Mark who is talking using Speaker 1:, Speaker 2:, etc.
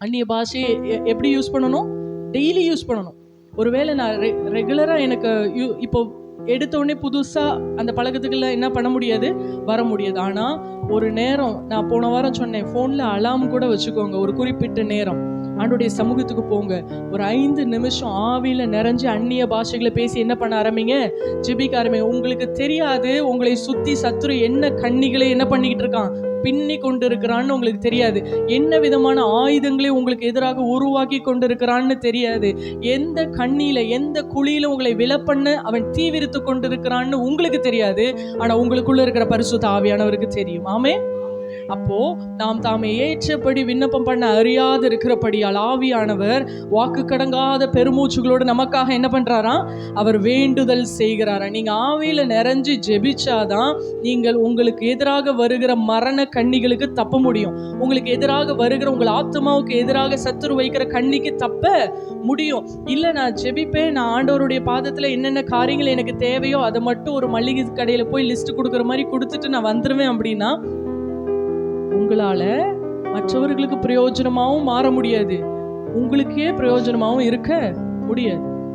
Speaker 1: அந்நிய பாஷையை எப்படி யூஸ் பண்ணணும்? டெய்லி யூஸ் பண்ணணும். ஒருவேளை நான் ரெகுலராக எனக்கு இப்போ எடுத்த உடனே புதுசாக அந்த பழக்கத்துக்குள்ள என்ன பண்ண முடியாது, வர முடியாது. ஆனால் ஒரு நேரம், நான் போன வாரம் சொன்னேன், ஃபோனில் அலாம் கூட வச்சுக்கோங்க. ஒரு குறிப்பிட்ட நேரம் ஆண்டோடைய சமூகத்துக்கு போங்க. ஒரு 5 நிமிஷம் ஆவியில் நிறைஞ்சு அந்நிய பாஷைகளை பேசி என்ன பண்ண ஆரம்பிங்க, ஜெபிக்க ஆரம்பிங்க. உங்களுக்கு தெரியாது உங்களை சுற்றி சத்துரு என்ன கண்ணிகளை என்ன பண்ணிக்கிட்டு இருக்கான், பின்னி கொண்டு இருக்கிறான்னு உங்களுக்கு தெரியாது. என்ன விதமான ஆயுதங்களை உங்களுக்கு எதிராக உருவாக்கி கொண்டு இருக்கிறான்னு தெரியாது. எந்த கண்ணியில எந்த குழியில உங்களை விலப்பண்ண அவன் தீவிரித்து கொண்டிருக்கிறான்னு உங்களுக்கு தெரியாது. ஆனா உங்களுக்குள்ள இருக்கிற பரிசுத்த ஆவியானவருக்கு தெரியும். ஆமே. அப்போ நாம் தாமே ஏற்றபடி விண்ணப்பம் பண்ண அறியாது இருக்கிறபடியால் ஆவியானவர் வாக்கு கடங்காத பெருமூச்சுகளோடு நமக்காக என்ன பண்றாராம், அவர் வேண்டுதல் செய்கிறாரா. நீங்க ஆவியில நிறைஞ்சு ஜெபிச்சாதான் நீங்கள் உங்களுக்கு எதிராக வருகிற மரண கண்ணிகளுக்கு தப்ப முடியும். உங்களுக்கு எதிராக வருகிற உங்கள் ஆத்மாவுக்கு எதிராக சத்துரு வைக்கிற கண்ணிக்கு தப்ப முடியும். இல்ல நான் ஜெபிப்பேன், நான் ஆண்டவருடைய பாதத்துல என்னென்ன காரியங்கள் எனக்கு தேவையோ அதை மட்டும் ஒரு மளிகை கடையில போய் லிஸ்ட் கொடுக்குற மாதிரி கொடுத்துட்டு நான் வந்துருவேன் அப்படின்னா உங்களால மற்றவர்களுக்கு பிரயோஜனமாகவும் மாற முடியாது, உங்களுக்கே பிரயோஜனமாகவும் இருக்க முடியாது.